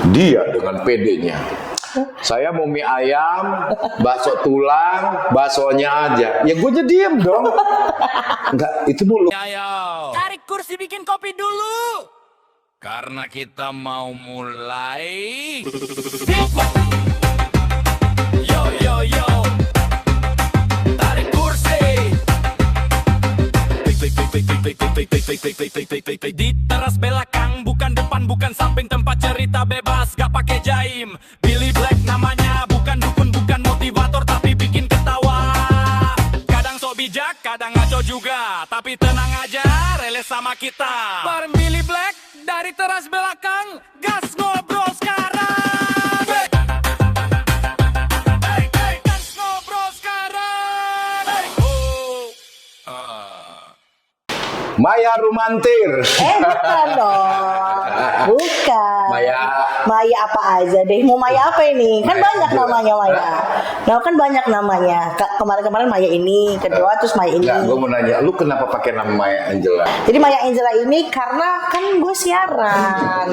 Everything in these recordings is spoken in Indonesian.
Dia dengan pedenya. Saya mau mie ayam, bakso tulang, baksonya aja. Ya gue jadi diem dong. Enggak, itu mulu. Ayo, tarik kursi bikin kopi dulu. Karena kita mau mulai. Yo yo yo, tarik kursi. Di teras belakang, bukan depan, bukan samping, tempat cerita bebas, gak pakai jaim. Billy Black namanya, bukan dukun, bukan motivator, tapi bikin ketawa. Kadang sok bijak, kadang ngaco juga, tapi tenang aja, relate sama kita. Bareng Billy Black, dari teras belakang, gas ngobrol sekarang. Gas ngobrol sekarang. Maya Rumantir. Bukan dong. Bukan. Maya apa aja deh. Mau Maya apa ini? Kan Maya banyak Angela. namanya Maya. Nah kan banyak namanya. Kemarin-kemarin Maya ini, kedua terus Maya ini. Enggak, gue mau nanya, lu kenapa pakai nama Maya Angela? Jadi Maya Angela ini karena kan gue siaran.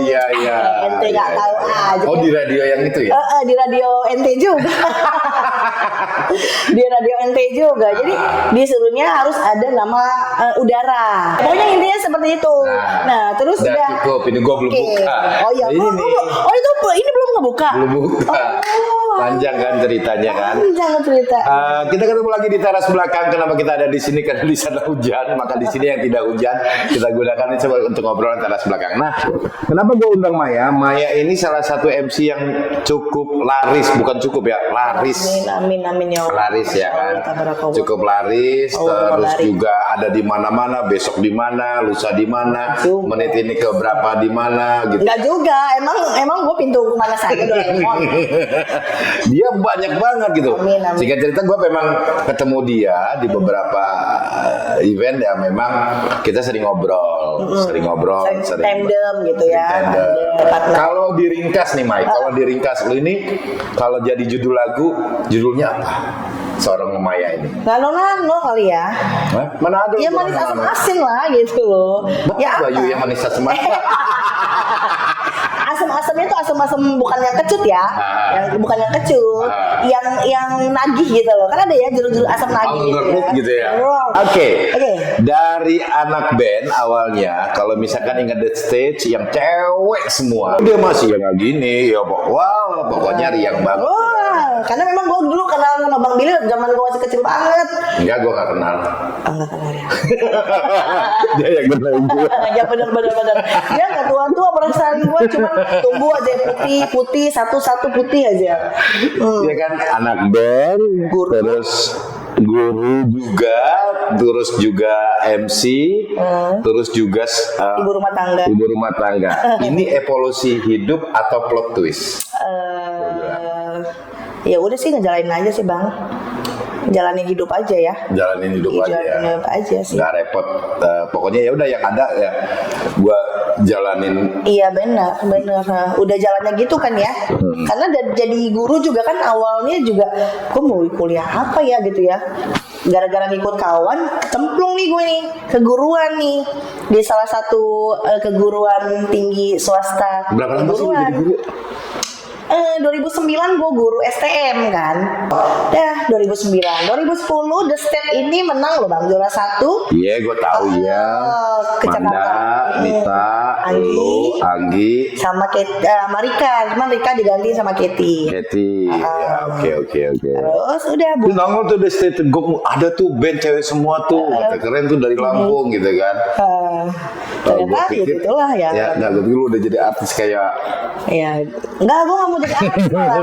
Iya iya. Ente nggak Iya, tahu iya. aja. Oh, di radio yang itu ya? Di radio NT juga. Di radio NT juga. Jadi disuruhnya harus ada nama udara. Pokoknya intinya seperti itu. Nah, terus udah cukup, ini gue belum Oke. buka. Oh iya, Ini itu belum ngebuka. belum buka. Oh, Panjang kan ceritanya kan? jangan cerita. Kita ketemu lagi di teras belakang. Kenapa kita ada di sini? Karena di sana hujan. Maka di sini yang tidak hujan kita gunakan ini sebagai untuk ngobrolan teras belakang. Nah, kenapa gue undang Maya? Maya ini salah satu MC yang cukup laris, bukan cukup ya, laris. Amin ya Allah. Laris ya kan, cukup laris. Terus juga ada di mana-mana. Besok di mana, lusa di mana, menit ini ke berapa di mana gitu. Enggak juga, emang gue pintu mana saja Doraemon. Dia banyak banget gitu. Amin. Singkat cerita gue memang ketemu dia di beberapa event ya, memang kita sering ngobrol, sering tandem gitu ya. Tandem. Kalau diringkas nih Mike, kalau diringkas lu ini kalau jadi judul lagu, judulnya apa? Seorang Maya ini. Ngano kali ya. Hah? Mana ada? Ya manis asam asin lah gitu loh. Ya Bayu yang manis asam asin. Asam-asamnya tuh asam-asam bukan yang kecut ya, yang bukan yang kecut, yang nagih gitu loh. Kan ada ya judul-judul asam nagih gitu ya. Oke. Dari anak band awalnya, kalau misalkan ingat The Stage yang cewek semua, dia masih yang gini ya, wow, pokoknya riang banget. Wah, karena memang gue dulu kenal sama Bang Billy zaman gue masih kecil banget. Enggak, gue gak kenal. Enggak kenal ya. Dia yang kenal gue. Ya benar. Dia nggak tua-tua perasaan gue, cuma tumbuh aja putih satu putih aja. Dia kan anak band, terus guru juga, terus juga MC, terus juga ibu rumah tangga. Ini evolusi hidup atau plot twist? Ya udah sih ngejalanin aja sih Bang. Jalanin hidup aja ya. Jalanin hidup aja ya. Hidup aja sih. Nggak repot. Pokoknya ya udah yang ada ya gua jalanin. Iya benar. Udah jalannya gitu kan ya. Karena jadi guru juga kan awalnya juga gue mau kuliah apa ya gitu ya. Gara-gara ngikut kawan, cemplung nih gue nih keguruan nih di salah satu keguruan tinggi swasta. Berapa lama sih lu jadi guru? 2009 gue guru STM kan. 2009, 2010 The Step ini menang loh Bang, juara 1. Iya, gue tahu ya. Manda, Nita, Anggi, sama Marika. Cuman Rika diganti sama Katy. Ya, oke. Terus udah Terus nongol tuh The Step, ada tuh band cewek semua tuh, keren tuh dari Lampung gitu kan. Ternyata ya gitulah ya. Ya, nggak gue udah jadi artis kayak. Ya, enggak, gue gak mau jadi artis malah.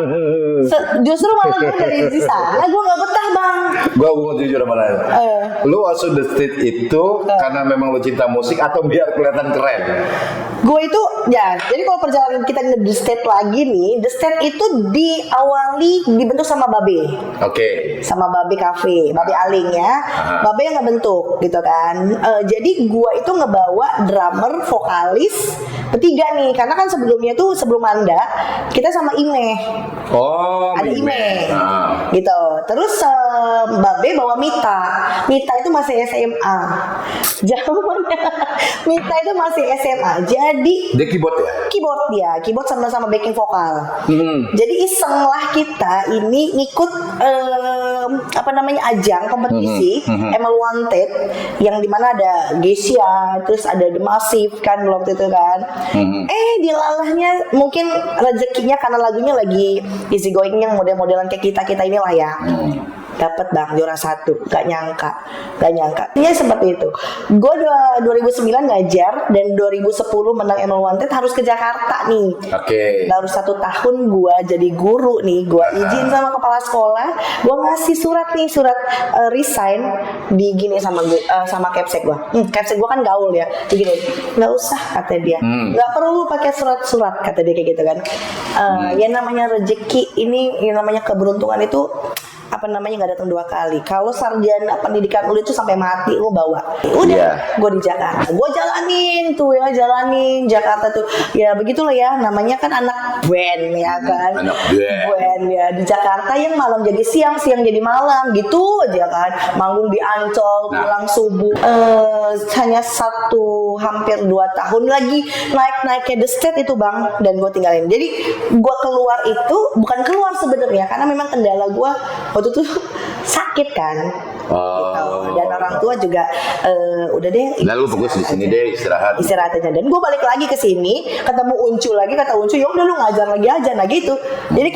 Justru malah gue dari sana, gue gak betah Bang. Gue mau jujur sama lo. Lu masuk The State itu karena memang lu cinta musik atau biar kelihatan keren? Gue itu ya, jadi kalau perjalanan kita ke The State lagi nih, The State itu diawali dibentuk sama Babe. Oke. Sama Babe Cafe, Babe Aling ya. Babe yang ngebentuk gitu kan. Jadi gue itu ngebawa drummer, vokalis bertiga nih, karena kan sebelumnya tuh sebelum Anda kita sama Ime. Oh, ada Ime. Gitu. Terus Babe bawa Mita. Mita itu masih SMA. Zamannya Mita itu masih SMA. jadi Dia keyboard ya? keyboard sama-sama backing vokal. Jadi iseng lah kita ini ngikut ajang kompetisi ML Wanted yang dimana ada Geisha, terus ada The Massive kan waktu itu kan. Dilalahnya mungkin rezekinya karena lagunya lagi easy going yang model-modelan kayak kita inilah ya. Dapat bang juara 1, gak nyangka. Ya seperti itu. Gue 2009 ngajar dan 2010 menang ML Wanted harus ke Jakarta nih. Oke. Baru 1 tahun gue jadi guru nih. Gue izin sama kepala sekolah, gue ngasih surat resign di gini sama Capsek gue. Capsek gue kan gaul ya. Begini, nggak usah kata dia. Nggak perlu pakai surat kata dia kayak gitu kan. Ya namanya rezeki ini, yang namanya keberuntungan itu nggak datang 2 kali. Kalau sarjana pendidikan lu itu sampai mati lu bawa. Udah, gue di Jakarta, gue jalanin Jakarta tuh. Ya begitulah ya, namanya kan anak band ya kan. Anak band ya di Jakarta yang malam jadi siang jadi malam gitu aja kan. Manggung di Ancol, pulang subuh. Hanya hampir 2 tahun lagi naik ke The State itu bang, dan gue tinggalin. Jadi gue keluar itu bukan keluar sebenarnya, karena memang kendala gue waktu itu sakit kan, gitu. Dan orang tua juga udah deh. Lalu fokus di sini deh, istirahat aja. Dan gue balik lagi ke sini, ketemu Uncu lagi, kata Uncu, ya udah lu ngajar lagi aja, nah gitu. Jadi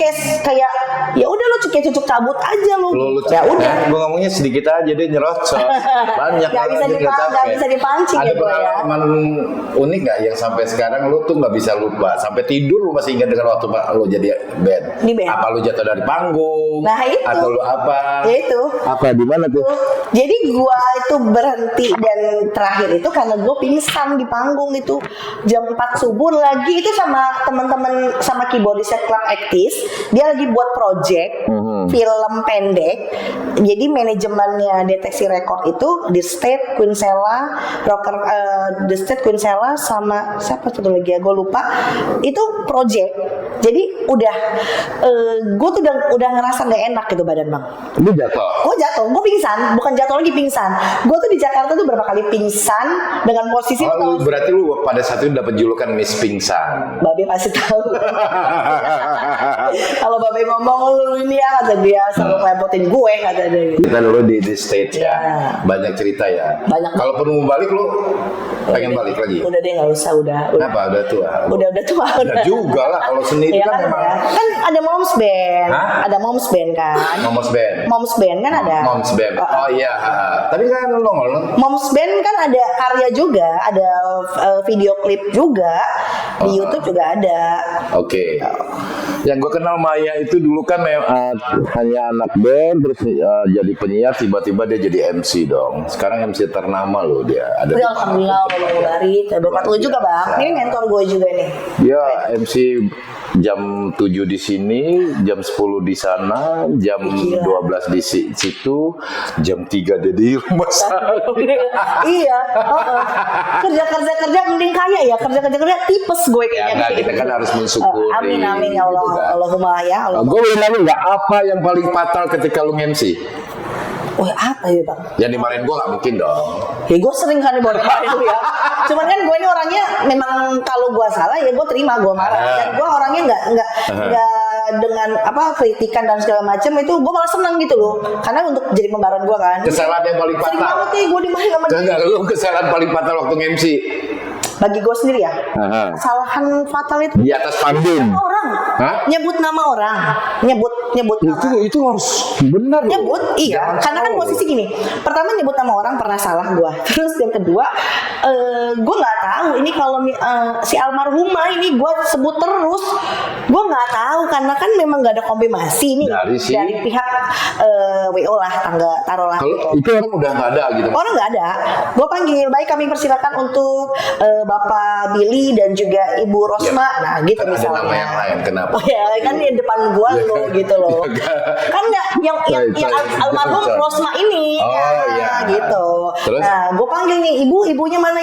kayak ya udah lu kayak cucuk cabut aja lu. Ya udah. Gue ngomongnya sedikit aja deh, nyerocos. Banyak. Gak bisa dipancing. Ada ya gue ya. pengalaman unik nggak yang sampai sekarang lu tuh nggak bisa lupa, sampai tidur lu masih ingat dengan waktu lu jadi band? Di band. Apa lu jatuh dari panggung? Nah itu. Atau lu apa? Ya itu. Apa di mana tuh? Jadi gua itu berhenti dan terakhir itu karena gua pingsan di panggung itu jam 4 subuh lagi itu sama teman-teman, sama keyboardisnya Club Actis. Dia lagi buat project film pendek. Jadi manajemennya Deteksi Record itu The State, Queensella, The State, Queensella sama siapa satu lagi ya, gue lupa. Itu project. Jadi gue tuh udah ngerasa gak enak gitu badan bang. Lu jatuh? Gue jatuh, gue pingsan, bukan jatuh lagi pingsan. Gue tuh di Jakarta tuh berapa kali pingsan dengan posisi. Berarti lu pada saat itu dapat julukan Miss Pingsan. Babe pasti tahu. Kalau Babe ngomong lu ini ya, kata dia selalu ngelepotin gue, kata dia. Kita dulu di stage ya, banyak cerita ya. Kalau perlu mau balik lu pengen balik lagi? Udah deh nggak usah, udah. Kenapa? Udah tua? Udah tua. Udah juga lah, kalau seni itu ya kan memang. Kan ada Moms Band. Hah? Ada Moms Band kan. Moms Band kan ada. Moms Band. Oh iya. Tapi kan nongol. Moms Band kan ada karya juga, ada video klip juga di YouTube juga ada. Oke. Yang gue kenal Maya itu dulu kan hanya anak band, terus jadi penyiar, tiba-tiba dia jadi MC dong. Sekarang MC ternama loh dia. Ada. Alhamdulillah, Bang Bari. Berkat lu juga bang. Ini mentor gue juga nih. Dia MC jam 7 di sini, jam 10 di sana, jam 12 di situ, jam 3 dia di rumah sakit. Iya. Kerja mending kaya ya. Kerja tipes gue kayaknya. Ya, kita kan harus mensyukuri. Amin ya Allah. Gitu kan. Allahumma ya Allah. Gue boleh nanya nggak apa yang paling fatal ketika lu MC? Wah apa ya bang? Yang dimarahin gue nggak mungkin dong. Ya gue sering kan dimarahin lu ya. Cuman kan gue ini orangnya memang kalau gue salah ya gue terima, gue marah. Dan gue orangnya nggak dengan kritikan dan segala macam itu gue malah senang gitu loh. Karena untuk jadi pembaharan gue kan. Kesalahan yang paling fatal. Sering banget nih gue dimarahin sama dia. Enggak, lu kesalahan paling fatal waktu MC. Bagi gue sendiri ya, kesalahan fatal itu di atas panggung. Orang, nyebut nama orang, nyebut nama. Itu harus benar. Nyebut, iya. Karena kan posisi gini. Pertama nyebut nama orang pernah salah gue. Terus yang kedua, gue nggak tahu ini kalau si almarhumah ini gue sebut terus, gue nggak tahu karena kan memang nggak ada konfirmasi nih dari pihak WO lah, taruhlah. Kalau itu orang udah nggak ada gitu. Orang nggak ada. Gue panggil, baik kami persilakan untuk Bapak Billy dan juga Ibu Rosma. Ya, nah gitu kan misalnya. Ada nama yang lain, kenapa? Oh ya kan di depan gua lo gitu loh. Kan nggak yang almarhum Rosma ini. Gitu. Terus? Nah gue panggil nih ibunya mana.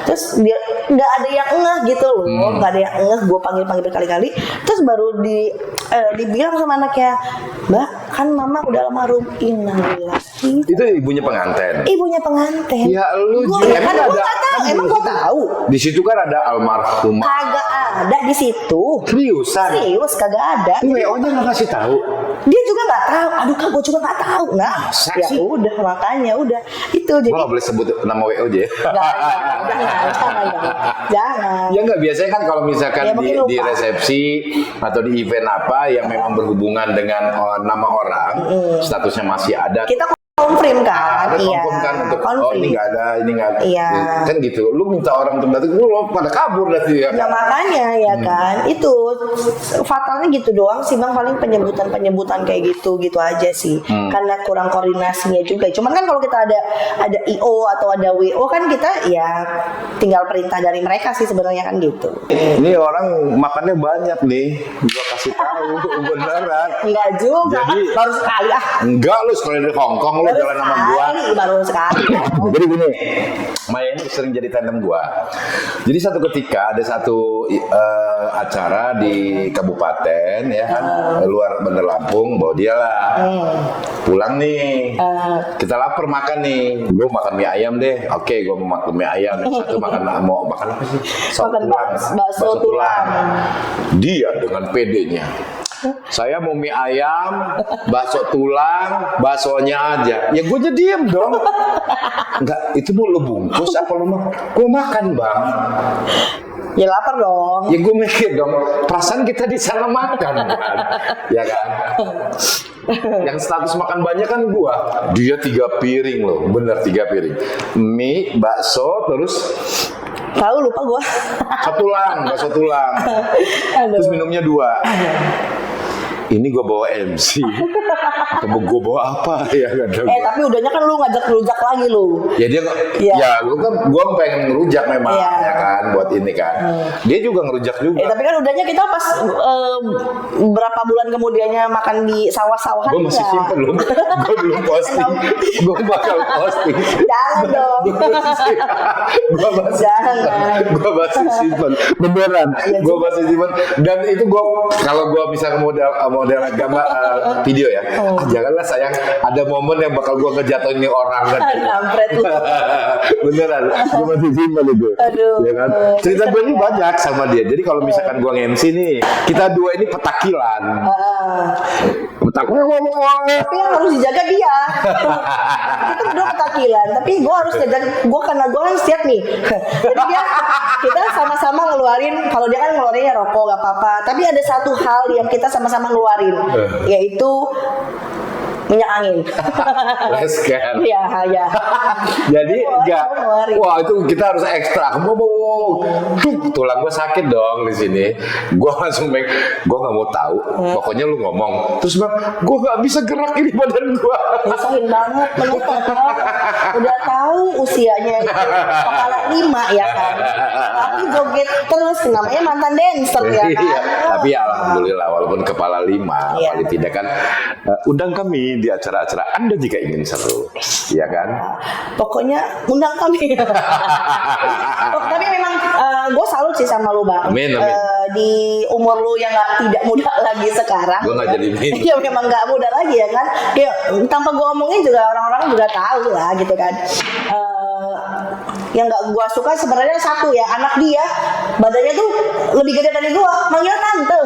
Terus dia nggak ada yang ngeh gitu loh. Nggak ada yang ngeh. Gue panggil berkali-kali. Terus baru dibilang sama anaknya, Mbak kan mama udah almarhum, innalillahi. Itu ibunya pengantin. Ibunya pengantin. Ya lu Gua, juga kan emang gue ada. nggak tahu, emang gue tahu. Di situ kan ada almarhum. Kagak ada di situ. Seriusan? Serius kagak ada. Itu WO-nya nggak kasih tahu. Dia juga nggak tahu. Aduh kak, gue juga nggak tahu. Nah, Masa ya sih? udah makanya udah itu Gue jadi. nggak boleh sebut nama WO aja. Jangan. Ya nggak, biasanya kan kalau misalkan Ya, mungkin lupa. di resepsi atau di event apa yang memang berhubungan dengan nama orang, statusnya masih ada. Kita konfirm kan, Ada iya. confirm kan untuk Konfirm. oh ini nggak ada, ini nggak ada. Iya. Kan gitu. Lu minta orang untuk datang, lu pada kabur dari ya. Nah makanya ya kan itu fatalnya gitu doang sih bang, paling penyebutan kayak gitu aja sih, karena kurang koordinasinya juga. Cuman kan kalau kita ada IO atau ada WO kan kita ya tinggal perintah dari mereka sih sebenarnya kan gitu. Ini orang makannya banyak nih, gua kasih tahu beneran. Enggak juga, Jadi- baru sekali Enggak, lu sekolah dari Hongkong, lu jalan sama gua. baru sekali. Jadi gini, Maya ini sering jadi tandem gua. Jadi satu ketika ada satu acara di kabupaten ya kan, luar Bandar Lampung, bawa dia lah. Pulang nih, kita lapar makan nih. Gua makan mie ayam deh. Oke, gua mau makan mie ayam. Yang satu mau makan apa sih? Sop Makan tulang. bakso tulang. Dia dengan pedenya. Saya mau mie ayam, bakso tulang, baksonya aja. Ya gue jadi diem dong. Enggak, itu mau lu bungkus apa lu mau? Gue makan bang. Ya lapar dong. Ya gue mikir dong, perasaan kita di sana makan kan, ya kan? Yang status makan banyak kan gua. Dia 3 piring loh, bener 3 piring. Mie, bakso, terus Tahu lupa gua. bakso tulang. Aduh. Terus minumnya 2. Ini gue bawa MC. Atau gue bawa apa ya kan? Tapi udahnya kan lu ngajak rujak lagi lu. Ya dia Iya. ya lu kan gue pengen ngerujak memang Iya. ya kan buat ini kan. Dia juga ngerujak juga. Tapi kan udahnya kita pas berapa bulan kemudiannya makan di sawah-sawahan. Gue masih ya. simpen loh. Gue belum posting. Gue bakal posting. Jangan dong. Gue masih Jangan. Gue masih simpen. Beneran. Iya, Gue masih simpen. Dan itu gue kalau gue misalnya model gambar video ya. Janganlah sayang, ada momen yang bakal gue ngejatuhin nih orang kan. Kampret lu. Beneran, gue masih simpen itu. Aduh. Ya kan? Cerita gue ini banyak sama dia. Jadi kalau misalkan gue nge-MC nih, kita dua ini petakilan. Tapi yang harus dijaga dia. Kita berdua ketakilan, tapi gue harus jaga gue karena gue kan siap nih. Jadi kita sama-sama ngeluarin, kalau dia kan ngeluarinnya rokok gak apa-apa. Tapi ada satu hal yang kita sama-sama ngeluarin, yaitu minyak angin. Lesken. Iya, ya. Jadi enggak. ngeluarin. Wah, itu kita harus ekstra. Wow. Tulang gue sakit dong di sini. Gue langsung gue nggak mau tahu. Pokoknya lu ngomong. Terus bang, gue nggak bisa gerak ini badan gue. Nyusahin banget, menurut udah tahu usianya itu kepala 5 ya kan. Tapi joget terus, namanya mantan dancer ya kan. Iya. Tapi ya alhamdulillah walaupun kepala 5, Iya. paling tidak kan undang kami di acara-acara Anda jika ingin seru, ya kan? Pokoknya undang kami. Tapi memang gue salut sih sama lu bang. Amin, amin. Di umur lu yang tidak muda lagi sekarang. Gue nggak jadi min. Iya memang nggak muda lagi ya kan. Ya, tanpa gue omongin juga orang-orang juga tahu lah gitu kan. Yang nggak gue suka sebenarnya satu ya, anak dia badannya tuh lebih gede dari gue, manggil tante.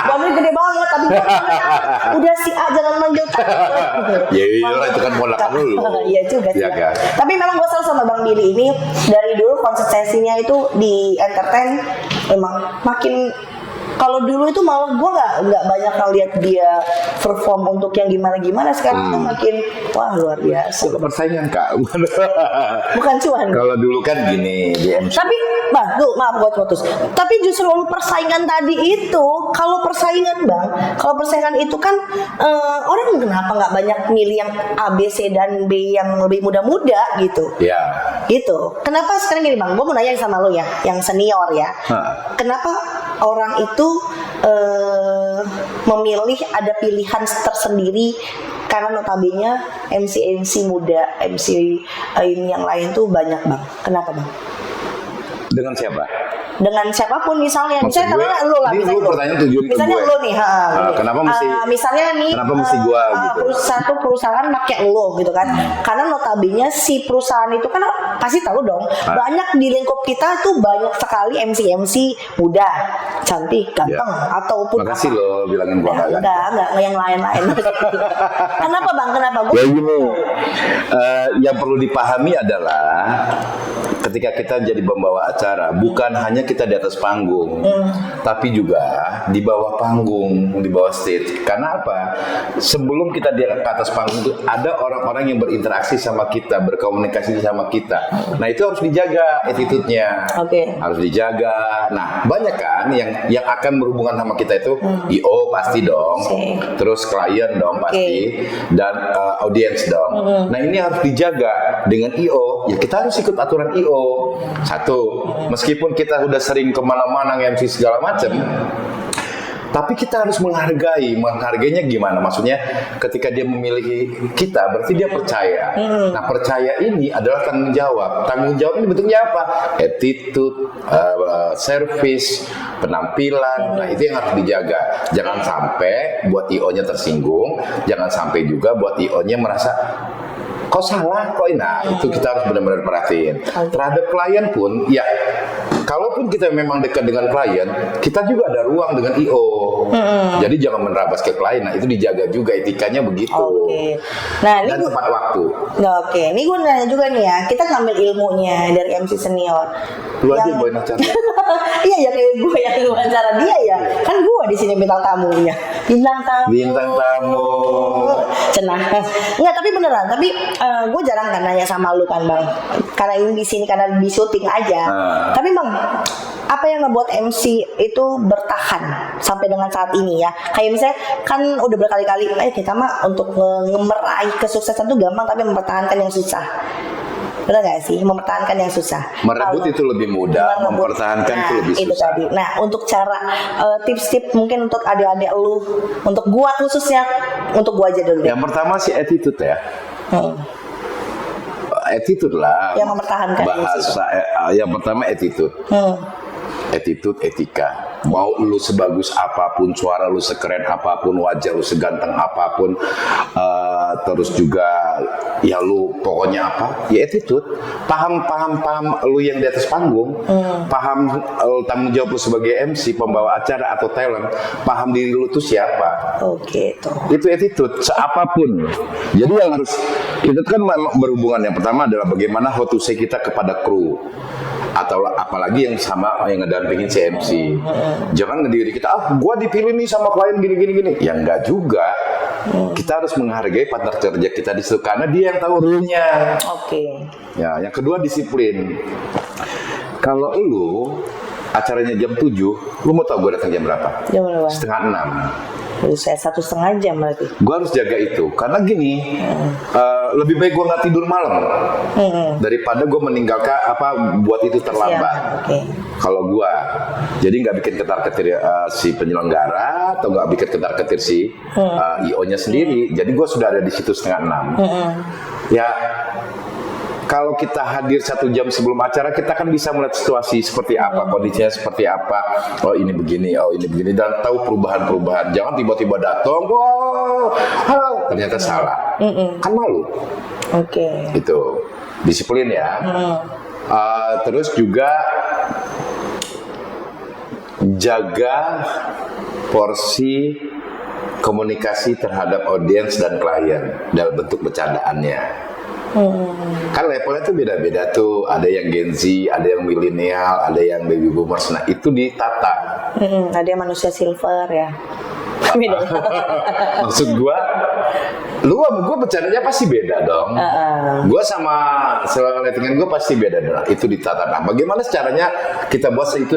Badannya gede banget tapi gua manggil tante. Udah si A jangan manggil tante. Ya iyalah, itu kan ponakan lu. Iya juga sih. Iya kan? Tapi memang gue selalu sama Bang Billy ini dari dulu konsistensinya itu di entertain memang makin. Kalau dulu itu malah gue nggak banyak lihat dia perform untuk yang gimana sekarang tuh makin wah luar biasa. Suka persaingan kak. Bukan cuan. Kalau dulu kan gini di MC. Tapi, bang, tuh maaf gue putus. Tapi justru persaingan tadi itu, kalau persaingan itu kan orang kenapa nggak banyak milih yang A, B, C dan B yang lebih muda-muda gitu? Ya. Gitu. Kenapa sekarang gini bang? Gue mau nanya sama lo ya, yang senior ya. Kenapa orang itu memilih ada pilihan tersendiri? Karena notabene MC muda, MC ini yang lain tuh banyak bang. Kenapa bang? Dengan siapa? dengan siapapun misalnya. Maksud Misalnya gue, kalau lu lah, ini misalnya lu pertanyaan tujuan ke misalnya gue. lu nih, Kenapa misalnya nih, kenapa mesti gua gitu? Satu perusahaan pakai lo gitu kan, karena notabene si perusahaan itu kan pasti tahu dong, banyak di lingkup kita tuh banyak sekali MC muda, cantik, ganteng, ataupun Makasih apa. lo bilangin gua nggak ganteng. Enggak yang lain-lain. Kenapa bang? Kenapa? Gue Ya gini, yang perlu dipahami adalah ketika kita jadi pembawa acara, bukan hanya kita di atas panggung, tapi juga di bawah panggung, di bawah stage. Karena apa? Sebelum kita di atas panggung itu ada orang-orang yang berinteraksi sama kita, berkomunikasi sama kita. Nah itu harus dijaga attitude-nya, Oke. harus dijaga. Nah banyak kan yang akan berhubungan sama kita itu IO pasti dong, terus klien dong pasti, dan audiens dong. Nah ini harus dijaga dengan IO. Ya kita harus ikut aturan IO. Satu, meskipun kita udah sering kemana-mana nge-MC segala macam, tapi kita harus menghargainya gimana? Maksudnya ketika dia memilih kita, berarti dia percaya. Nah percaya ini adalah tanggung jawab. Tanggung jawab ini bentuknya apa? Attitude, service, penampilan. Nah itu yang harus dijaga. Jangan sampai buat IO-nya tersinggung. Jangan sampai juga buat IO-nya merasa kok salah, kok nah itu kita harus benar-benar perhatiin. Terhadap klien pun, ya kalaupun kita memang dekat dengan klien, kita juga ada ruang dengan IO. Jadi jangan menerabas ke klien. Nah itu dijaga juga etikanya begitu. Oke. Nah, ini Dan tepat waktu. Oke, ini gue nanya juga nih ya. Kita ngambil ilmunya dari MC senior. Lu aja yang bawain acara. Iya ya, kayak gue yang wawancara dia ya. Kan gue di sini bintang tamunya. Bintang tamu. Cenah. Enggak, tapi beneran. Tapi gue jarang kan nanya sama lu kan bang. Karena ini di sini karena di syuting aja. Tapi bang, apa yang ngebuat MC itu bertahan sampai dengan saat ini ya? Kayak misalnya kan udah berkali-kali, kita mah untuk meraih kesuksesan tuh gampang, tapi mempertahankan yang susah. Benar gak sih? Mempertahankan yang susah. Merebut itu lebih mudah, mempertahankan itu lebih susah. Itu tadi. Nah, untuk cara tips-tips mungkin untuk adik-adik lu, untuk gua khususnya, untuk gua aja dulu deh. Yang pertama sih attitude ya. Attitude lah. Yang mempertahankan bahasa. Yang pertama attitude. Attitude, etika. Mau lu sebagus apapun, suara lu sekeren apapun, wajah lu seganteng apapun, terus juga ya lu pokoknya apa? Ya attitude. Paham lu yang di atas panggung, paham tanggung jawab lu sebagai MC, pembawa acara atau talent, paham diri lu tuh siapa. Oke, tuh. Itu attitude, seapapun. Jadi yang harus kita kan berhubungan, yang pertama adalah bagaimana how to say kita kepada kru, atau apalagi yang sama yang ngedampingin CMC. Jangan ngediri kita, gua dipilih nih sama klien gini. Ya enggak juga. Kita harus menghargai partner kerja kita di situ karena dia yang tahu rule-nya. Oke. Ya, yang kedua disiplin. Kalau lu acaranya jam 7, lu mau tahu gua datang jam berapa? Jam berapa? Setengah 6. Jadi saya 1,5 jam berarti. Gue harus jaga itu karena gini, lebih baik gue nggak tidur malam daripada gue meninggalkan buat itu terlambat. Kalau gue, jadi nggak bikin ketar-ketir si penyelenggara atau nggak bikin ketar-ketir si IO-nya sendiri. Jadi gue sudah ada di situ setengah 6. Ya. Kalau kita hadir 1 jam sebelum acara, kita kan bisa melihat situasi seperti apa, kondisinya seperti apa. Oh ini begini, dan tahu perubahan-perubahan. Jangan tiba-tiba datang, halo, ternyata salah. Kan malu. Oke. Itu disiplin ya. Terus juga jaga porsi komunikasi terhadap audiens dan klien dalam bentuk bercandaannya. Kan levelnya tuh beda-beda tuh. Ada yang Gen Z, ada yang milenial, ada yang baby boomers. Nah itu ditata. Ada yang manusia silver ya. Beda. Maksud gua, lu sama gua bercandanya pasti beda dong. Gua sama settingan gua pasti beda dong. Itu ditata. Nah, bagaimana caranya kita buat itu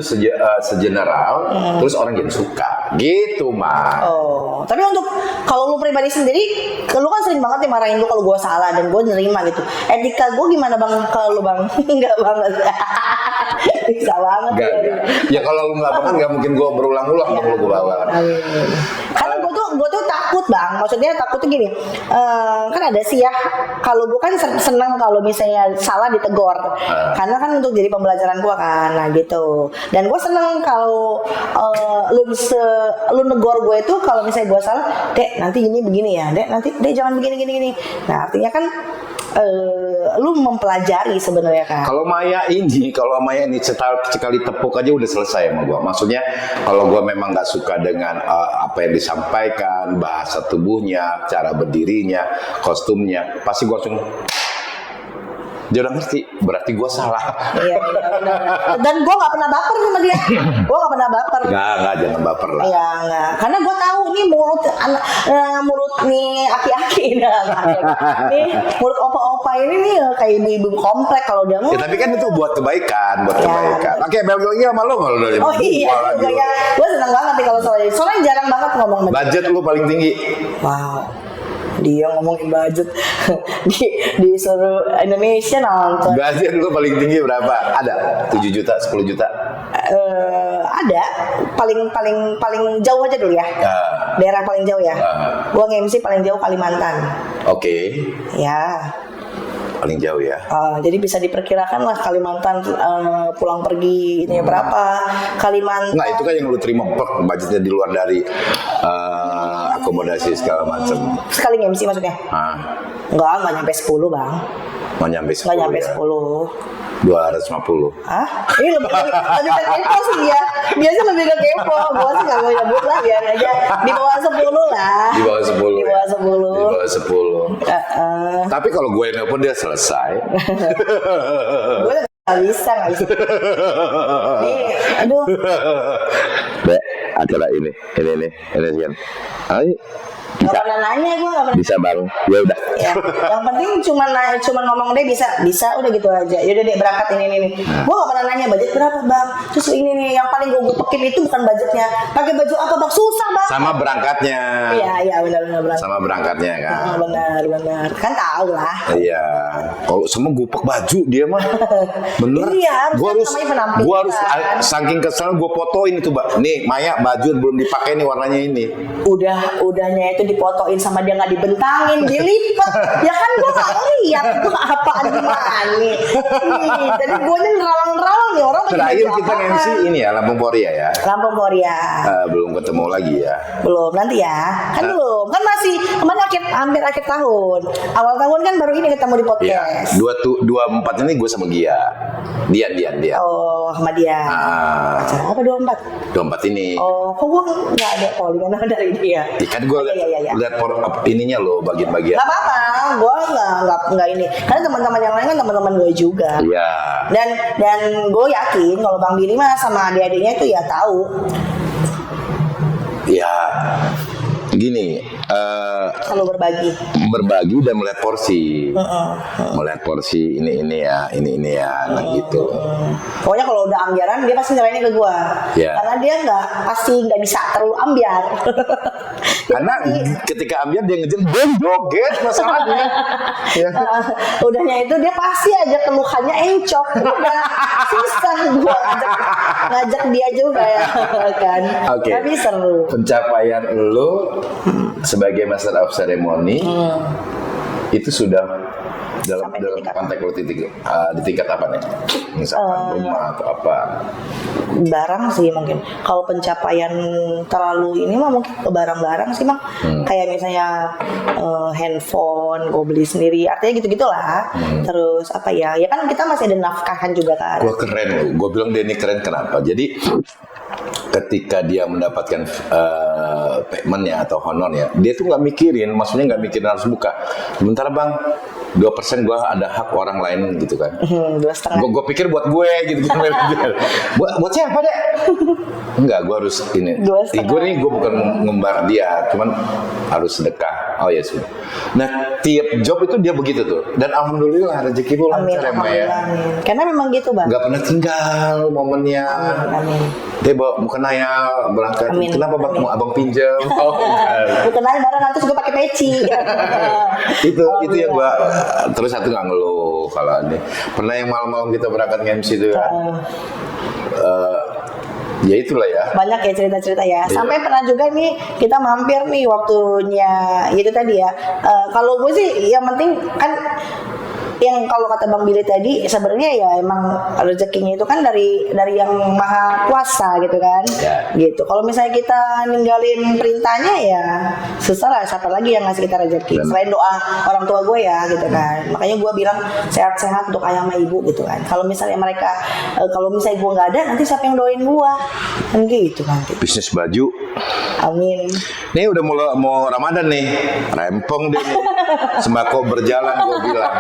segeneral, terus orang jadi suka, gitu mah. Oh, tapi untuk kalau lu pribadi sendiri, lu kan sering banget dimarahin lu kalau gua salah dan gua nerima gitu. Etika gua gimana bang kalau lu bang? Enggak banget. Bisa banget. Enggak. Ya kalau lu nggak banget nggak mungkin gua berulang-ulang dong lu gua bawa. Karena gue tuh takut bang, maksudnya takut tuh gini, kan ada sih ya, kalau gue kan seneng kalau misalnya salah ditegor, karena kan untuk jadi pembelajaran gue kan, nah gitu. Dan gue seneng kalau lu negor gue itu kalau misalnya gue salah, dek nanti ini begini ya, dek nanti dek jangan begini. Nah artinya kan lu mempelajari sebenarnya kan. Kalau Maya ini sekali tepuk aja udah selesai sama gua. Maksudnya kalau gua memang nggak suka dengan apa yang disampaikan, bahasa tubuhnya, cara berdirinya, kostumnya, pasti gua langsung dia udah ngerti, berarti gue salah. Iya, benar. Dan gue nggak pernah baper sama dia. Gue nggak pernah baper. Nggak, jangan baper lah. Iya, nggak. Karena gue tahu nih mulut nih aki-aki nih mulut opa-opa ini nih kayak ibu-ibu komplek kalau dia Ya, tapi kan itu buat kebaikan, Oke, balik lagi sama lo kalau dari oh iya, ya. Gue seneng banget nih kalau soalnya jarang banget ngomong. Budget lu paling tinggi. Wow. Dia ngomongin budget di seluruh Indonesia nonton. Budget lu paling tinggi berapa? Ada 7 juta, 10 juta? Ada paling jauh aja dulu ya. Daerah paling jauh ya. Gua nge-MC paling jauh Kalimantan. Oke. Ya. Paling jauh ya. Jadi bisa diperkirakan lah Kalimantan pulang pergi ini berapa. Kalimantan. Nggak, itu kan yang lu terima budgetnya di luar dari akomodasi segala macam. Sekali nge-MC maksudnya? Nggak nyampe 10 bang. Nggak nyampe 10 Nggak nyampe ya? 10. 250. Hah? Ini lebih ke kepo sih ya. Biasa lebih ke kepo. Gua sih nggak mau nyebut lah, biar aja di bawah 10 lah. Di bawah 10. Di bawah 10. Di bawah 10. Tapi kalau gue nelpon dia selesai. Gue nggak bisa. Nih, aduh. Dek, acara ini sekian. Ayo. Gak pernah nanya, gue gak pernah. Bisa bang, ya udah. Ya, yang penting cuma ngomong deh bisa udah gitu aja. Yaudah deh berangkat ini. Gue gak pernah nanya budget berapa bang. Terus ini nih yang paling gue gupekin itu bukan budgetnya. Pakai baju apa bang? Susah bang. Sama berangkatnya. Iya benar. Sama berangkatnya kan. Benar. Kan tahu lah. Iya. Kalau semua gupek baju dia mah. Bener. Iya. Gue harus saking kesel gue fotoin itu bang. Nih Maya baju belum dipakai nih warnanya ini. Udahnya itu dipotoin sama dia nggak dibentangin, dilipet. Ya kan gue nggak lihat itu apaan gimana nih. Jadi gue nih nerawang nih orang. Terakhir kita MC ini ya Lampung Poria ya. Lampung Poria. Belum ketemu lagi ya. Belum, nanti ya. Kan belum. Kan masih kemarin hampir akhir tahun. Awal tahun kan baru ini ketemu di podcast. Iya. 24 ini gue sama Gia. Dian. Oh, sama dia. Acara apa 24? 24 ini. Oh, kok gue nggak ada pollingan dari dia? Kan gue lihat ininya loh bagian-bagian. Gak apa-apa, gue nggak ini. Karena teman-teman yang lain kan teman-teman gue juga. Iya. Dan gue yakin kalau Bang Billy mah sama adik-adiknya itu ya tahu. Ya, gini. Selalu berbagi dan melihat porsi. Melihat porsi ini ya, nah gitu. Pokoknya kalau udah ambiaran dia pasti nyerahinnya ke gue. Yeah. Karena dia nggak bisa terlalu ambiar. Karena ketika ambiar dia ngejar joget masalahnya. Ya. Udahnya itu dia pasti aja keluhannya encok. Udah susah gue ngajak dia juga ya kan. Oke. Tapi seru. Pencapaian lo sebagai Master of Ceremony itu sudah dalam konteks lo di tingkat apa nih? Misalkan rumah atau apa? Barang sih mungkin. Kalau pencapaian terlalu ini mah mungkin ke barang-barang sih mah. Kayak misalnya handphone gue beli sendiri. Artinya gitu-gitulah. Terus apa ya? Ya kan kita masih ada nafkahan juga kan. Gue keren loh. Gue bilang dia ini keren kenapa? Jadi ketika dia mendapatkan paymentnya atau honornya, dia tuh nggak mikirin, maksudnya nggak mikirin harus buka. Sementara bang, 2% gue ada hak orang lain gitu kan. 2,5. Gue pikir buat gue gitu kan. buat siapa deh? Enggak, gue harus ini. Gue nih gue bukan ngembar dia, cuman harus sedekah. Oh ya sudah. Nah tiap job itu dia begitu tuh. Dan alhamdulillah rezeki gue lancar ya Maya. Karena memang gitu bang. Gak pernah tinggal momennya. Amin. Dia bawa mau naya berangkat. Amin. Kenapa bang mau abang pinjam? Oh bukan. Bukan nanya barang nanti gue pakai peci. itu yang gue terus satu nggak ngeluh kalau ini. Pernah yang malam-malam kita berangkat nge-MC itu kan. Ya itulah ya. Banyak ya cerita-cerita ya. Iya. Sampai pernah juga nih kita mampir nih waktunya itu tadi ya. Kalau gue sih yang penting kan yang kalau kata Bang Billy tadi sebenarnya ya emang rezekinya itu kan dari yang maha kuasa gitu kan. Ya. Gitu. Kalau misalnya kita ninggalin perintahnya ya susah lah, siapa lagi yang ngasih kita rezeki selain doa orang tua gue ya gitu kan. Makanya gue bilang sehat-sehat untuk ayah sama ibu gitu kan. Kalau misalnya mereka kalau misalnya gue nggak ada, nanti siapa yang doain gue kan gitu nanti. Bisnis baju. Amin. Nih udah mau Ramadan nih, rempong deh nih. Sembako berjalan gue bilang.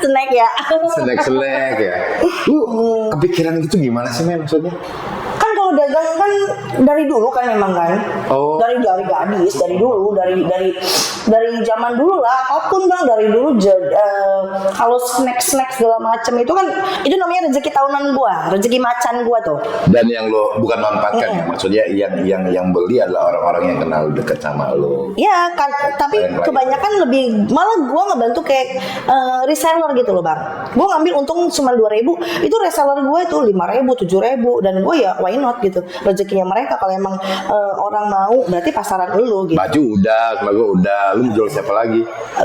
Snack ya. Selek ya. Lu kepikiran gitu gimana sih men maksudnya? Kan kalau dagang kan dari dulu kan memang kan. Oh. Dari gadis, dari dulu, dari zaman dulu lah, apapun Bang, dari dulu kalau snack segala macam itu kan itu namanya rezeki tahunan gua, rezeki macan gua tuh. Dan yang lo bukan manfaatkan ya, maksudnya yang beli adalah orang-orang yang kenal dekat sama lo. Ya kan, tapi Lain-lain. kebanyakan lebih malah gua ngebantu kayak reseller gitu loh Bang. Gua ngambil untung cuma 2.000, itu reseller gua itu 5.000, 7.000 dan gua ya why not gitu. Rezekinya mereka kalau emang orang mau berarti pasaran lu gitu. Baju udah, sembako udah, lu mau jual siapa lagi?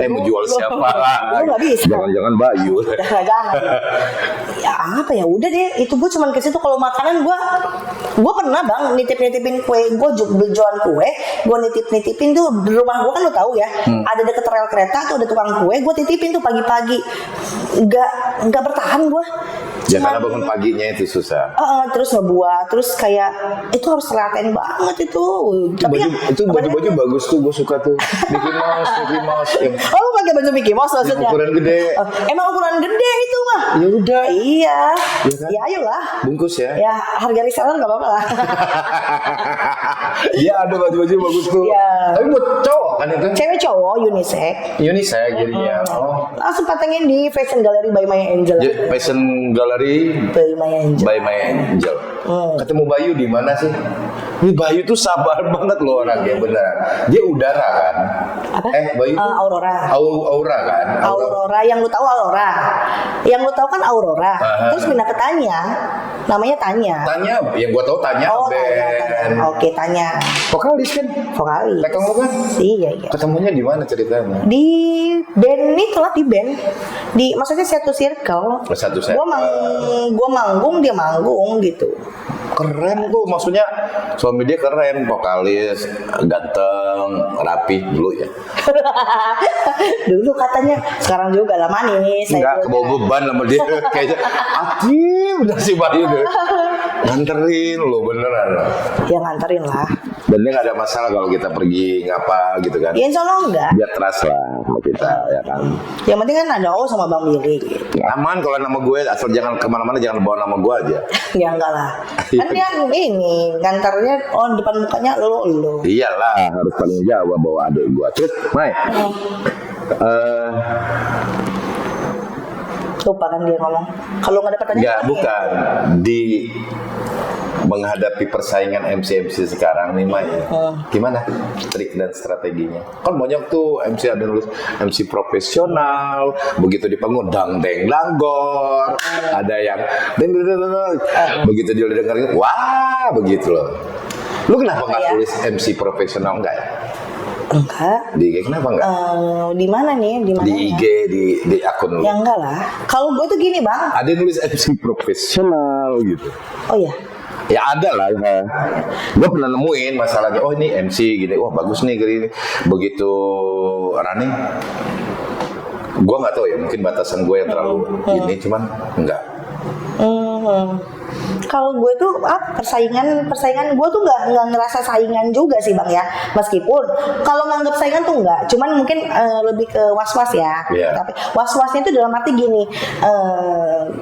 Mau jual siapa Lu lagi? nggak bisa. Jangan-jangan Bayu. Jangan. Ya apa ya udah deh, itu gue cuman ke situ. Kalau makanan gue pernah Bang nitipin kue, gue jualan kue, gue nitipin tuh di rumah gue kan lo tahu ya, ada deket rel kereta tuh ada tukang kue, gue titipin tuh pagi-pagi, nggak bertahan gue. Ya karena bangun paginya itu susah. Terus ngebuat, terus kayak itu harus telaten banget itu. Tapi Itu baju bagus tuh, gue suka tuh. Mickey Mouse. Oh, lu pakai baju Mickey Mouse maksudnya? Ukuran gede. Emang ukuran gede itu mah. Ya udah. Iya. Iya kan? Ya ayolah. Bungkus ya. Ya harga reseller nggak apa-apa lah. Iya ada baju-baju bagus tuh. Iya. Tapi buat cowok kan itu. Cewek cowok unisex. Unisex jadinya. Oh. Langsung patengin di Fashion Gallery by Maya Angel. Fashion Gallery By Maya Angel. by My Angel. Ketemu Bayu di mana sih? Ini Bayu tuh sabar banget loh orangnya beneran. Dia udara kan? Apa? Bayu tuh Aurora. Aura kan? Aurora, yang lu tahu Aurora. Yang lu tahu kan Aurora. Aha. Terus pindah ke Tanya. Namanya Tanya. Tanya, yang gua tahu Tanya Oh, band. Tanya. Oke, Tanya. Vokalis kan? Vokalis. Tekong lu kan? Iya. Ketemunya di mana ceritanya? Di band itu lah, di band. Maksudnya satu circle. Satu circle. Gua manggung, dia manggung gitu. Keren tuh, maksudnya suami dia keren, vokalis, ganteng, rapi dulu ya. Dulu katanya, sekarang juga lah manis. Enggak kebawa beban sama dia kayaknya. Udah si Bayu tuh. Nganterin lo beneran loh. Ya nganterin lah. Dan dia gak ada masalah kalau kita pergi ngapa gitu kan. Ya insya Allah enggak. Dia trust lah sama kita ya kan. Yang penting kan ada sama Bang Billy gitu. Aman kalau nama gue, asal jangan kemana-mana, jangan bawa nama gue aja. Ya enggak lah. Kan dia ini ngantarnya depan mukanya lo. Iyalah, harus tanggung jawab bawa adik gue. Terus Mai, Lupa kan dia ngomong. Kalau nggak ada pertanyaan. enggak, bukan di menghadapi persaingan MC sekarang nih Mai, gimana trik dan strateginya? Kan banyak tuh MC, ada nulis MC profesional, begitu di panggung dang deng langgor, ada yang deng deng deng deng, begitu dia dengerin, wah begitu loh. Lu kenapa nggak Ya. tulis MC profesional enggak ya? Enggak. Di IG kenapa enggak? Di mana nih? Di mana? Di IG di akun lu. Ya enggak lah. Kalau gue tuh gini Bang. Ada yang nulis MC profesional gitu. Oh ya. Ya ada lah ya. Gue pernah nemuin masalahnya. Oh ini MC gini. Wah bagus nih gini. Begitu running, gue nggak tahu ya. Mungkin batasan gue yang terlalu ini. Cuman enggak. Kalau gue tuh persaingan gue tuh nggak ngerasa saingan juga sih Bang ya. Meskipun kalau nganggap saingan tuh enggak, cuman mungkin lebih ke was-was ya. Yeah. Tapi was-wasnya itu dalam arti gini,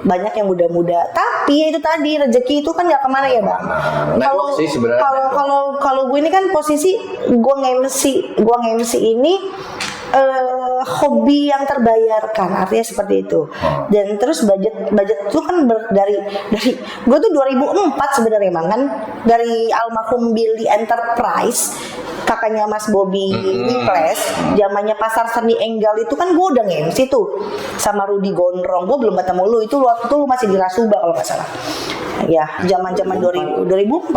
banyak yang muda-muda. Tapi itu tadi rezeki itu kan nggak kemana ya Bang. Network sih sebenarnya. Kalau gue ini kan posisi gue nge-MC ini hobi yang terbayarkan, artinya seperti itu. Dan terus budget itu kan dari gue tuh 2004 sebenarnya Bang kan, dari almarhum Billy Enterprise, kakaknya Mas Bobby Wiples, zamannya Pasar Seni Enggal itu kan gue udah nge-MC tuh sama Rudy Gondrong. Gue belum ketemu lu, itu waktu itu lu masih di Rasuba kalau nggak salah. Ya, zaman-zaman 2004, 2004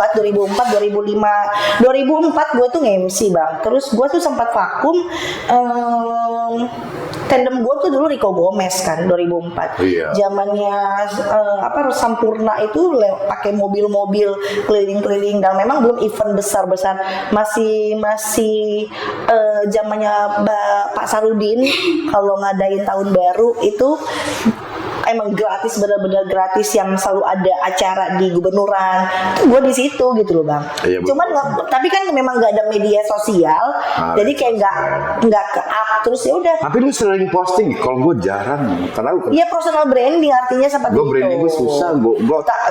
gue tuh nge-MC bang. Terus gue tuh sempat vakum. Tandem gue tuh dulu Rico Gomez kan 2004. Iya. Zamannya Sampurna itu pakai mobil-mobil keliling-keliling dan memang belum event besar-besar. Masih zamannya Pak Sarudin kalau ngadain tahun baru itu emang gratis, benar-benar gratis, yang selalu ada acara di gubernuran. Gue di situ gitu loh bang. Iya, Cuman tapi kan memang nggak ada media sosial, jadi kayak nggak ke up terus ya udah. Tapi lu sering posting, kalau gue jarang. Karena Iya, personal branding artinya seperti gue itu. branding gue susah.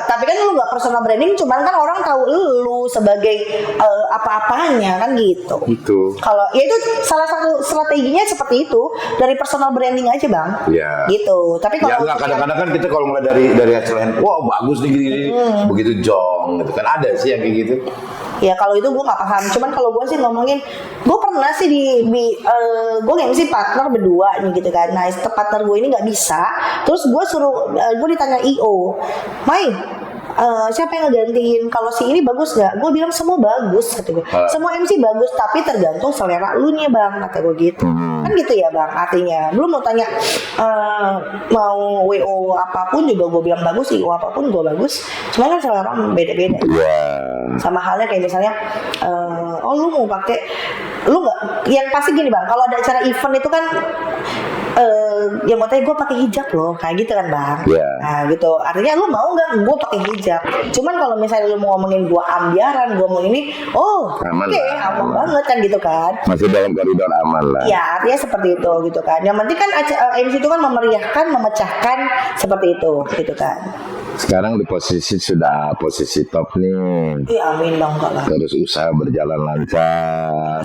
Tapi kan lu nggak personal branding, cuman kan orang tahu lu sebagai apa-apanya kan gitu. Itu. Kalau ya itu salah satu strateginya seperti itu, dari personal branding aja bang. Iya. Gitu. Tapi Ya kalau enggak, kadang-kadang kan kita kalau mulai dari acara, wah bagus nih gini, begitu jong gitu kan, ada sih yang kayak gitu. ya kalau itu gue nggak paham. Cuman kalau gue sih ngomongin, gue pernah sih gue MC partner berdua nih gitu kan. Nah partner gue ini nggak bisa. Terus gue suruh, gue ditanya IO, Mai, siapa yang ngegantiin, kalau si ini bagus gak? Gue bilang semua bagus kata gue. Semua MC bagus, tapi tergantung selera lu nih bang, kata gue gitu. Kan gitu ya bang, artinya lu mau tanya mau WO apapun juga gue bilang bagus, IO apapun gue bagus. Cuma kan selera beda-beda. Sama halnya kayak misalnya lu mau pakai, lu nggak, yang pasti gini bang, kalau ada acara event itu kan yang mau tanya gue pakai hijab loh, kayak gitu kan bang. Nah gitu, artinya lu mau nggak gue pakai hijab. Cuman kalau misalnya lu mau ngomongin gue ambiaran, gue mau ini, aman aman banget kan gitu kan. Masih dalam koridor aman lah. Ya artinya seperti itu gitu kan. Yang penting kan MC itu kan memeriahkan, memecahkan seperti itu gitu kan. Sekarang di posisi top nih. Iya amin dong, enggak lah. Terus usaha berjalan lancar,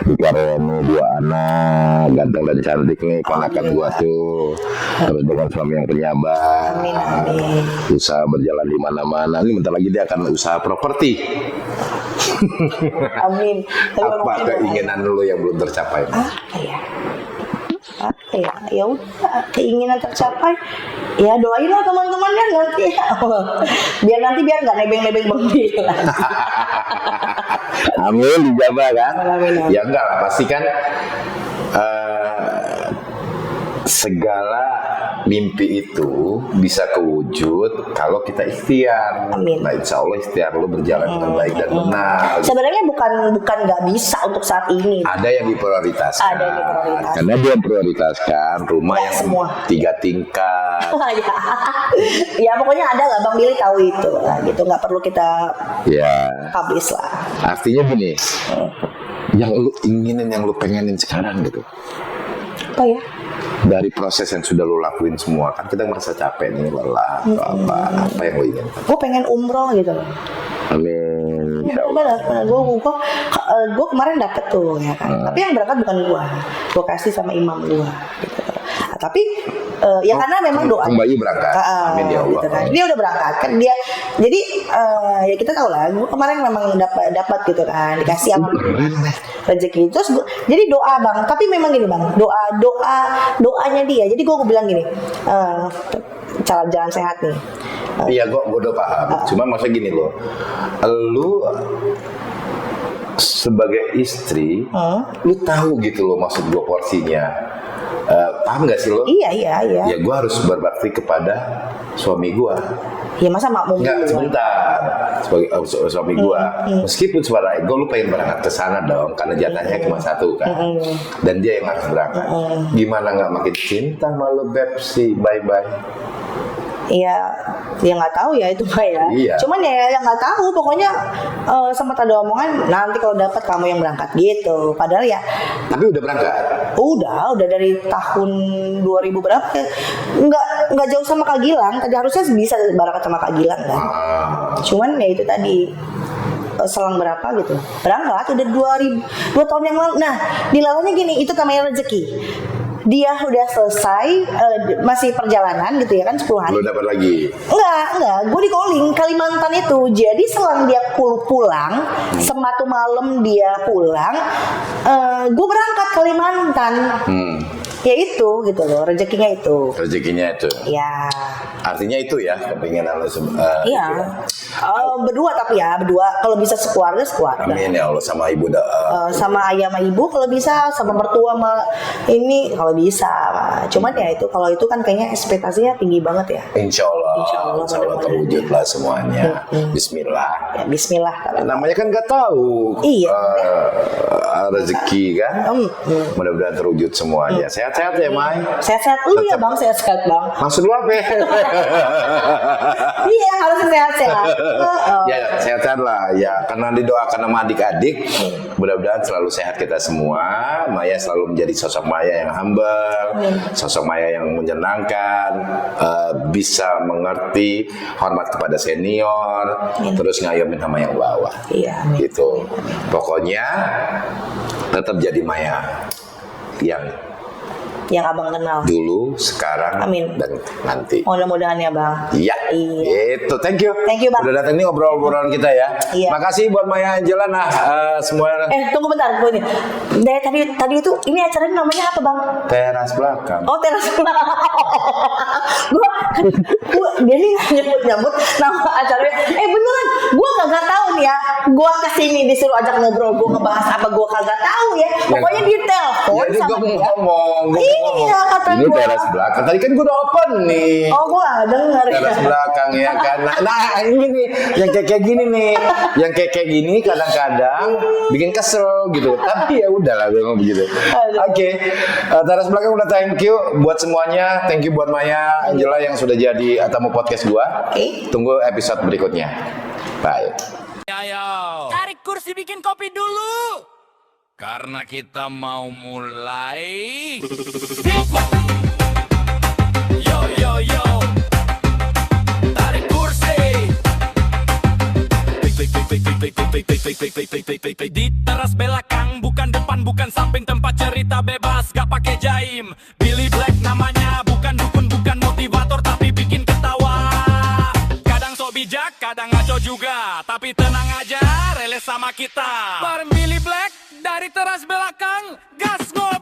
dikaruniai 2 anak, ganteng dan cantik nih ponakan gua tuh. Terus dengan suami yang penyabar. Amin. Usaha berjalan di mana-mana. Ini bentar lagi dia akan usaha properti. Amin. Apa keinginan lu yang belum tercapai? Ya udah, keinginan tercapai, ya doain lah teman-teman ya nanti biar nggak nebeng-nebeng bengkel. Amin, dijabah kan? Amin. Ya enggak lah, pasti kan segala mimpi itu bisa kewujud kalau kita ikhtiar. Amin. Nah, insya Allah ikhtiar lo berjalan dengan baik dan benar. Sebenarnya bukan nggak bisa untuk saat ini. Ada yang diprioritaskan. Ada yang diprioritaskan. Karena dia prioritaskan rumah Nggak yang semua. 3 tingkat. Ya pokoknya ada lah, Bang Billy tahu itu lah gitu, nggak perlu kita Ya, publish lah. artinya gini, yang lu inginin, yang lu pengenin sekarang gitu. Apa ya? Dari proses yang sudah lo lakuin semua, kan kita merasa capek nih, lelah atau apa yang lo inginkan. Gue pengen umroh gitu loh. Amin. Ya, benar. Gue kemarin dapet tuh ya kan. Tapi yang berangkat bukan gue kasih sama imam gue. Gitu. Nah, tapi ya karena memang doa. Kang Bayu berangkat. Amin ya Allah. Gitu kan. Dia udah berangkat kan dia. Jadi ya kita tahu lah. Gue kemarin memang dapat gitu kan, dikasih apa rezeki. Terus jadi doa bang. Tapi memang gini bang, doanya dia. Jadi gue bilang gini, jalan sehat nih. Iya, gue udah paham. Cuma maksudnya gini loh, lu sebagai istri, lu tahu gitu loh maksud gue porsinya. Paham gak sih lo? Iya. Ya gue harus berbakti kepada suami gue. Ya masa makmum Enggak, dulu. sebentar. Sebagai suami gue, meskipun secara ego lu pengen berangkat ke sana dong, karena jatahnya cuma 1 kan, dan dia yang harus berangkat. Gimana nggak makin cinta malu beb sih, bye. Iya, dia nggak tahu ya itu mah ya. Iya. Cuman ya yang nggak tahu, pokoknya sempat ada omongan nanti kalau dapat kamu yang berangkat gitu. Padahal ya. Tapi udah berangkat. Udah dari tahun 2000 berapa? Nggak jauh sama Kak Gilang. Tadi harusnya bisa berangkat sama Kak Gilang kan. Cuman ya itu tadi. Selang berapa gitu berangkat udah 2 tahun yang lalu. Nah dilalanya gini, itu namanya rezeki. Dia udah selesai, masih perjalanan gitu ya kan 10 hari. Belum dapat lagi. Enggak, gue di calling Kalimantan itu. Jadi selang dia pulang, sematu malam dia pulang, gue berangkat Kalimantan. Ya itu gitu loh, rezekinya itu. Rezekinya itu. Ya. Artinya itu ya kepinginan lo Iya. Berdua tapi ya, berdua. Kalau bisa sekeluarga. Amin ya Allah, sama ibu Sama ayah sama ibu kalau bisa, sama mertua sama ini kalau bisa. Cuman ya itu kalau itu kan kayaknya ekspektasinya tinggi banget ya. Insya Allah terwujud lah semuanya. Bismillah. Ya, Bismillah. Namanya kan nggak tahu. Iya. Rezeki kan. Mudah-mudahan terwujud semuanya. Sehat-sehat ya, Mai. Sehat-sehat lu ya bang, sehat-sehat bang. Maksud lu apa? Iya harus sehat-sehat. Ya sehat-sehat lah ya, karena didoakan sama adik-adik. Mudah-mudahan selalu sehat kita semua. Maya selalu menjadi sosok Maya yang humble, sosok Maya yang menyenangkan, bisa mengerti, hormat kepada senior, terus ngayomin sama yang bawah. Iya. Amin. Gitu. Pokoknya tetap jadi Maya yang abang kenal dulu, sekarang, Amin. dan nanti. Mudah-mudahan ya bang. Iya. Itu. Thank you. Thank you, Bang. Udah datang nih obrolan kita ya. Iya. Makasih buat Maya Angela. Nah, semua Tunggu bentar, gue nih. Tadi itu ini acaranya namanya apa bang? teras belakang. Oh teras belakang. Gue dia nih nyebut nama acaranya. Beneran, gue kagak tahu nih ya. Gue kesini disuruh ajak ngobrol, gue ngebahas apa gue kagak tahu ya. Pokoknya di telepon Jadi sama gue dia. ngomong. Iya kata Ini gue. teras belakang. Tadi kan gue udah open nih. Oh gue gak denger. Teras belakang ya kan. Nah ini nih yang kayak gini nih, yang kayak gini kadang-kadang bikin kesel gitu. Tapi ya udahlah gue ngomong begitu. Oke. Teras belakang udah thank you buat semuanya. Thank you buat Maya Angela yang sudah jadi tamu podcast gua. Tunggu episode berikutnya. Bye. Ayo, tarik kursi bikin kopi dulu. Karena kita mau mulai. Yo, tarik kursi. Di teras belakang, bukan depan, bukan samping, tempat cerita bebas, gak pakai jaim. Billy Black namanya, bukan dukun, bukan motivator, tapi bikin ketawa. Kadang sok bijak, kadang ngaco juga, tapi tenang aja, relate sama kita. Bareng Billy Black dari teras belakang, gas ngomong.